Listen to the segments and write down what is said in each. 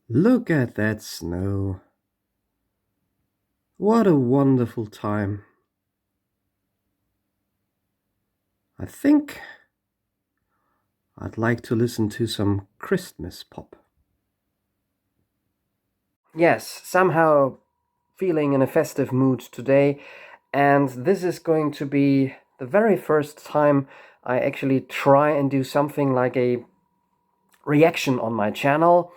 Look at that snow. What a wonderful time. I think I'd like to listen to some Christmas pop. Yes, somehow feeling in a festive mood today, and this is going to be the very first time I actually try and do something like a reaction on my channel.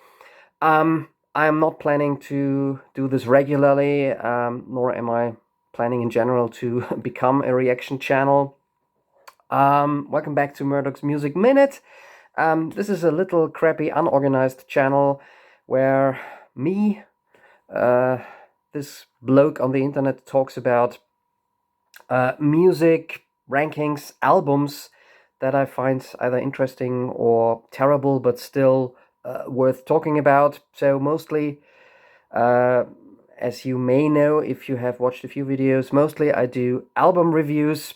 I'm not planning to do this regularly, nor am I planning in general to become a reaction channel. Welcome back to Murdock's Music Minute. This is a little crappy, unorganized channel where me, uh, this bloke on the internet, talks about music, rankings, albums that I find either interesting or terrible, but still worth talking about. So, mostly, uh, as you may know if you have watched a few videos, mostly I do album reviews,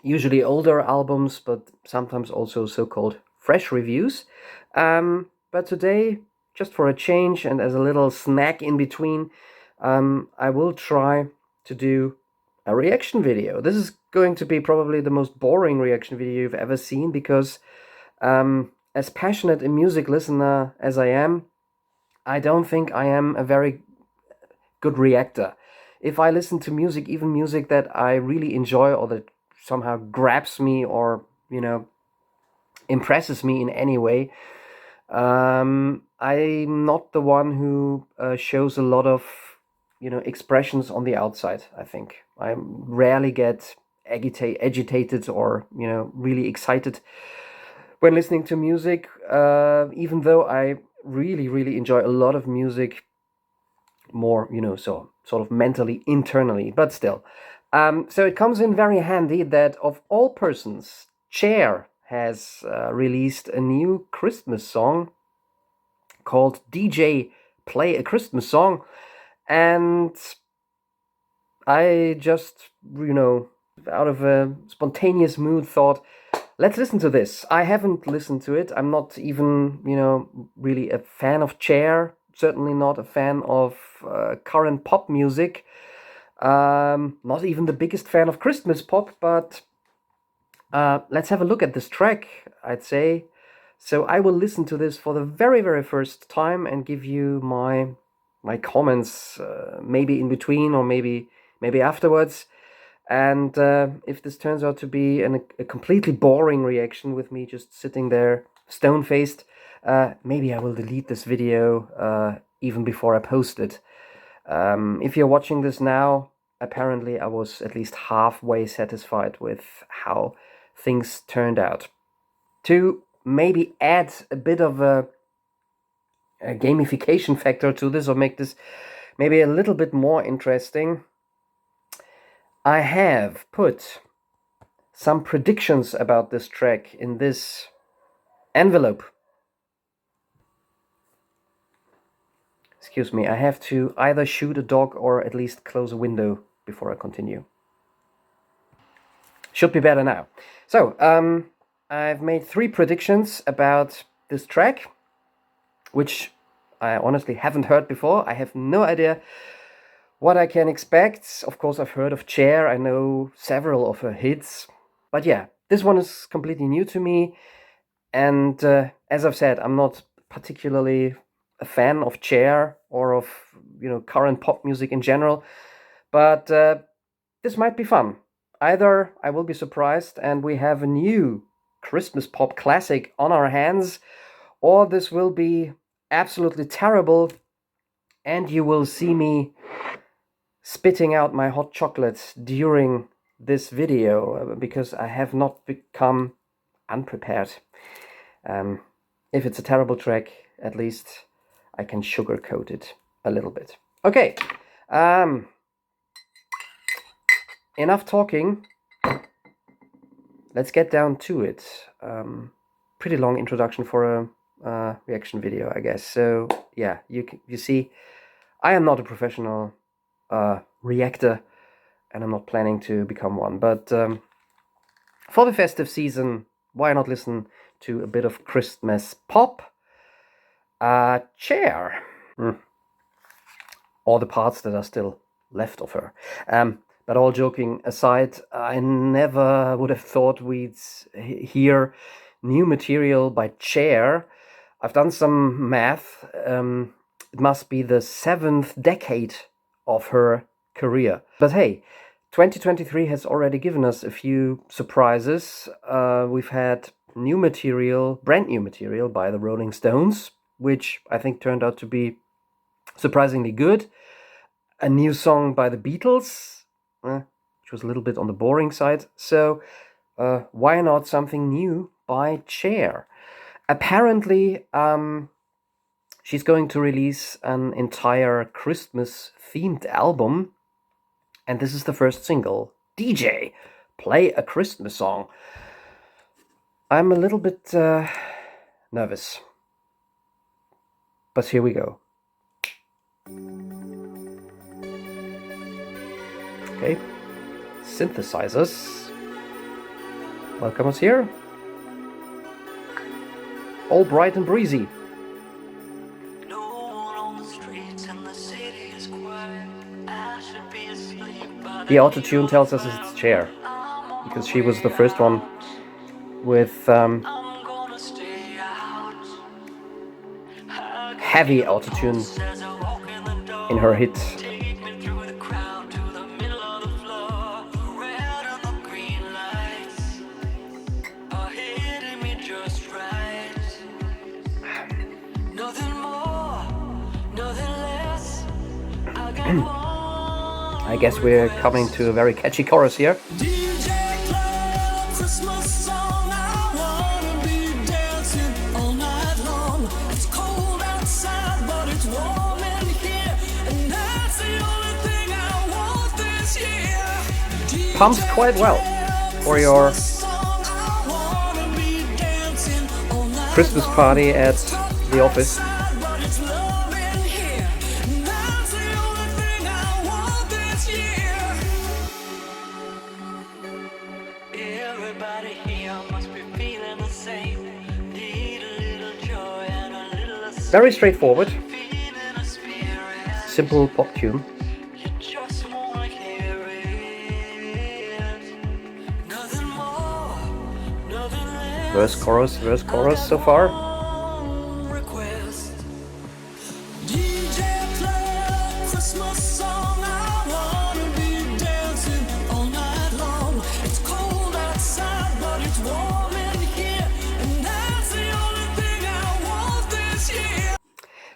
usually older albums, but sometimes also so-called fresh reviews. But today, just for a change and as a little snack in between, I will try to do a reaction video. This is going to be probably the most boring reaction video you've ever seen because, as passionate a music listener as I am, I don't think I am a very good reactor. If I listen to music, even music that I really enjoy or that somehow grabs me or, impresses me in any way, I'm not the one who shows a lot of, expressions on the outside, I think. I rarely get agitated or, really excited when listening to music, even though I really, really enjoy a lot of music more, so sort of mentally, internally, but still. So it comes in very handy that of all persons, Cher has released a new Christmas song called DJ Play a Christmas Song. And I just, out of a spontaneous mood thought, let's listen to this. I haven't listened to it. I'm not even, really a fan of Cher. Certainly not a fan of current pop music. Not even the biggest fan of Christmas pop, but let's have a look at this track, I'd say. So I will listen to this for the very, very first time and give you my comments, maybe in between or maybe afterwards. And if this turns out to be a completely boring reaction with me just sitting there stone faced, maybe I will delete this video even before I post it. If you're watching this now, apparently I was at least halfway satisfied with how things turned out. To maybe add a bit of a gamification factor to this or make this maybe a little bit more interesting, I have put some predictions about this track in this envelope. Excuse me, I have to either shoot a dog or at least close a window before I continue. Should be better now. So, I've made 3 predictions about this track, which I honestly haven't heard before. I have no idea what I can expect. Of course, I've heard of Cher, I know several of her hits. But yeah, this one is completely new to me. And as I've said, I'm not particularly a fan of Cher or of, current pop music in general. But this might be fun. Either I will be surprised and we have a new Christmas pop classic on our hands, or this will be absolutely terrible and you will see me spitting out my hot chocolate during this video because I have not become unprepared. If it's a terrible track, at least I can sugarcoat it a little bit. Okay, enough talking. Let's get down to it. Pretty long introduction for a reaction video, I guess. So yeah, you see, I am not a professional reactor, and I'm not planning to become one. But for the festive season, why not listen to a bit of Christmas pop? Cher. All the parts that are still left of her. But all joking aside, I never would have thought we'd hear new material by Cher. I've done some math. It must be the 7th decade of her career. But hey, 2023 has already given us a few surprises. We've had new material, brand new material by the Rolling Stones, which I think turned out to be surprisingly good. A new song by the Beatles, which was a little bit on the boring side. So why not something new by Cher? Apparently, she's going to release an entire Christmas-themed album, and this is the first single. DJ, play a Christmas song. I'm a little bit nervous, but here we go. Okay, synthesizers. Welcome us here. All bright and breezy. The auto-tune tells us it's Cher, because she was the first one with heavy auto-tune in her hit. I guess we're coming to a very catchy chorus here. Pumps quite well for your Christmas party at the office. Very straightforward, simple pop tune. Verse, chorus so far.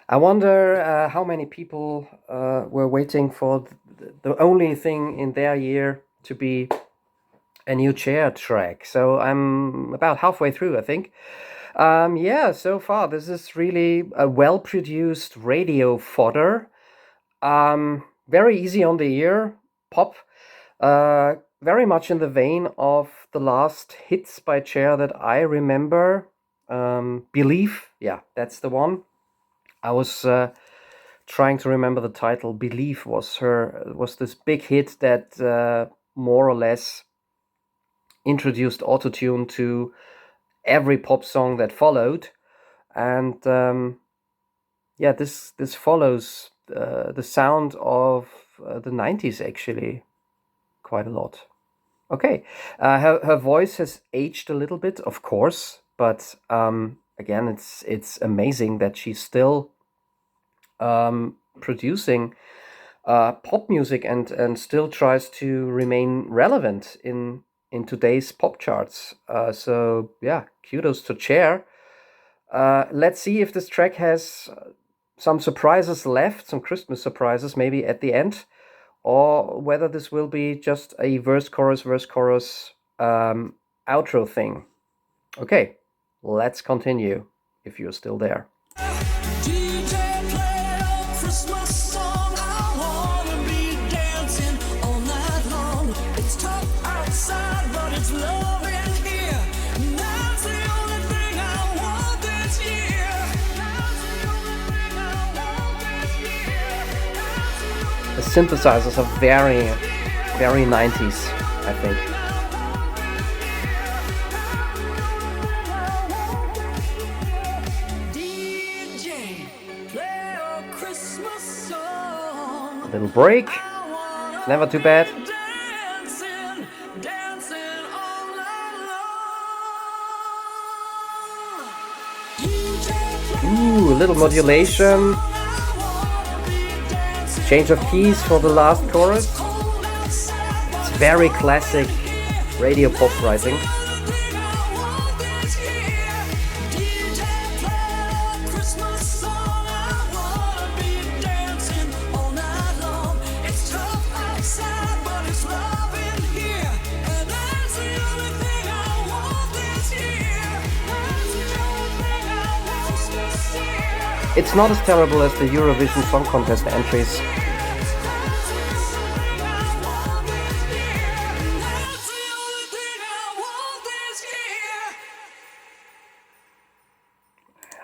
I wonder how many people were waiting for the only thing in their year to be a new Cher track. So I'm about halfway through, I think. Yeah, so far this is really a well-produced radio fodder. Very easy on the ear, pop. Very much in the vein of the last hits by Cher that I remember. Believe, yeah, that's the one. I was trying to remember the title. Believe was this big hit that more or less introduced autotune to every pop song that followed, and yeah, this follows the sound of the 90s actually quite a lot. Okay, her voice has aged a little bit, of course, but again, it's amazing that she's still producing pop music and still tries to remain relevant in today's pop charts. So yeah, kudos to Cher. Let's see if this track has some surprises left, some Christmas surprises maybe at the end, or whether this will be just a verse chorus outro thing. Okay, let's continue if you're still there. The synthesizers are very, very 90s, I think. DJ, Little break. Never too bad. Ooh, a little modulation. Change of keys for the last chorus. It's very classic radio pop writing. It's not as terrible as the Eurovision Song Contest entries.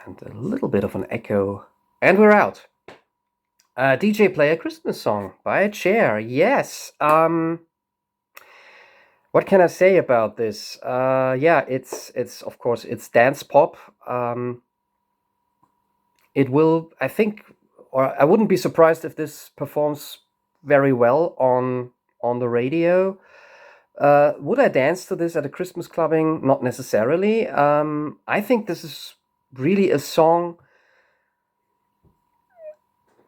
And a little bit of an echo. And we're out. DJ Play a Christmas Song by Cher. Yes. What can I say about this? Yeah, it's of course it's dance pop. It will, I think, or I wouldn't be surprised if this performs very well on the radio. Would I dance to this at a Christmas clubbing? Not necessarily. I think this is really a song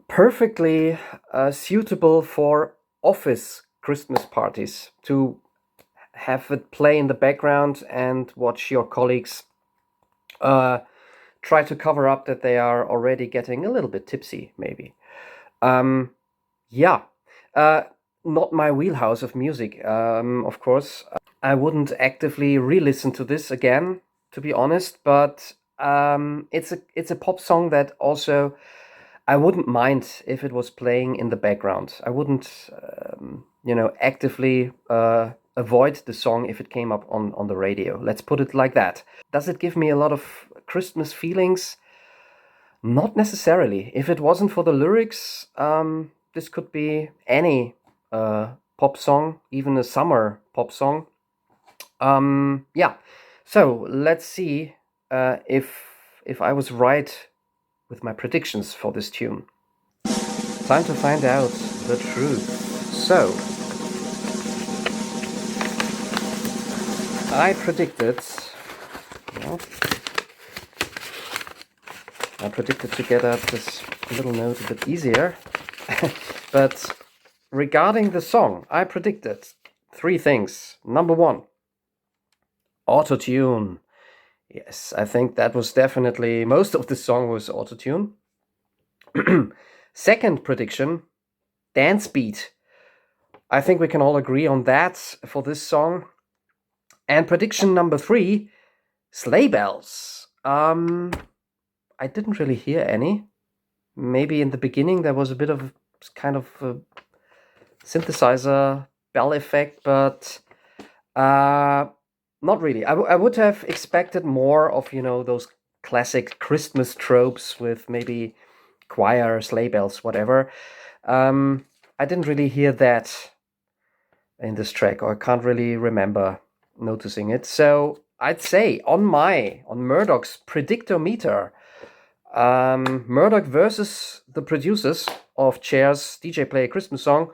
perfectly suitable for office Christmas parties, to have it play in the background and watch your colleagues try to cover up that they are already getting a little bit tipsy, maybe. Yeah, not my wheelhouse of music, of course. I wouldn't actively re-listen to this again, to be honest, but it's a pop song that also I wouldn't mind if it was playing in the background. I wouldn't, actively avoid the song if it came up on the radio. Let's put it like that. Does it give me a lot of Christmas feelings? Not necessarily. If it wasn't for the lyrics, this could be any pop song, even a summer pop song. Yeah. So let's see if I was right with my predictions for this tune. Time to find out the truth. So I predicted. I predicted to get out this little note a bit easier. But regarding the song, I predicted 3 things. Number 1, auto-tune. Yes, I think that was definitely, most of the song was auto-tune. Second prediction, dance beat. I think we can all agree on that for this song. And prediction number 3, sleigh bells. I didn't really hear any. Maybe in the beginning there was a bit of kind of a synthesizer bell effect, but not really. I would have expected more of, those classic Christmas tropes with maybe choir, sleigh bells, whatever. I didn't really hear that in this track, or I can't really remember noticing it. So I'd say on Murdock's predictometer, Murdock versus the producers of Cher's DJ Play a Christmas Song,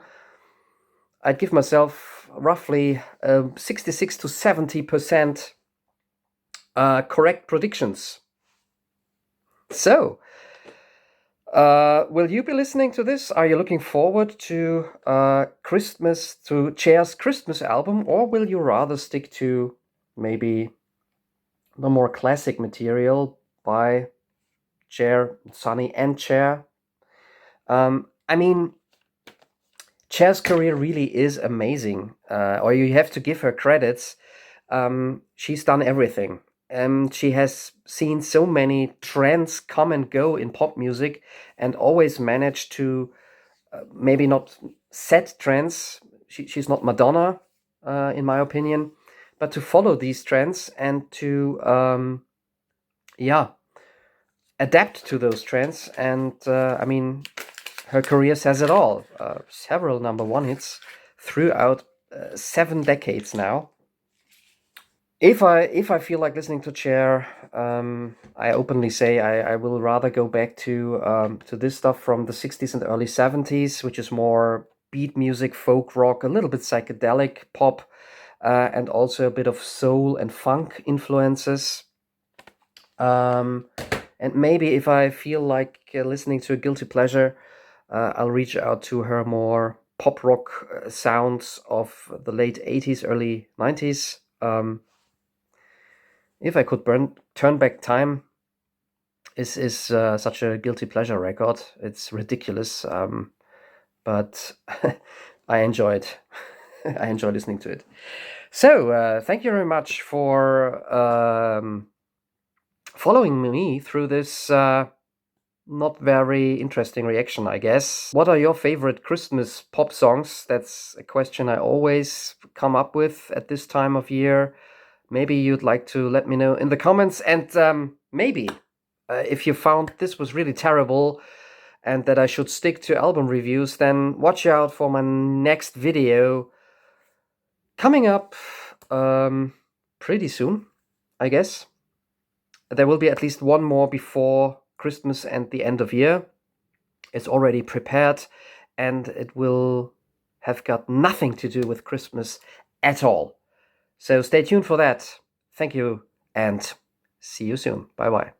I'd give myself roughly 66 to 70% correct predictions. So, will you be listening to this? Are you looking forward to Cher's Christmas album, or will you rather stick to maybe the more classic material by Cher, Sonny and Cher? I mean, Cher's career really is amazing, or you have to give her credits. She's done everything. She has seen so many trends come and go in pop music, and always managed to maybe not set trends. She's not Madonna, in my opinion, but to follow these trends and to adapt to those trends. And her career says it all. Several number 1 hits throughout 7 decades now. If I feel like listening to Cher, I openly say I will rather go back to this stuff from the 60s and early 70s, which is more beat music, folk rock, a little bit psychedelic pop, and also a bit of soul and funk influences. Um, and maybe if I feel like listening to a guilty pleasure, I'll reach out to her more pop rock sounds of the late 80s, early 90s. If I could turn back time, is such a guilty pleasure record. It's ridiculous, but I enjoy it. I enjoy listening to it. So thank you very much for following me through this not very interesting reaction, I guess. What are your favorite Christmas pop songs? That's a question I always come up with at this time of year. Maybe you'd like to let me know in the comments, and maybe if you found this was really terrible and that I should stick to album reviews, then watch out for my next video coming up pretty soon, I guess. There will be at least one more before Christmas and the end of year. It's already prepared, and it will have got nothing to do with Christmas at all. So stay tuned for that. Thank you, and see you soon. Bye bye.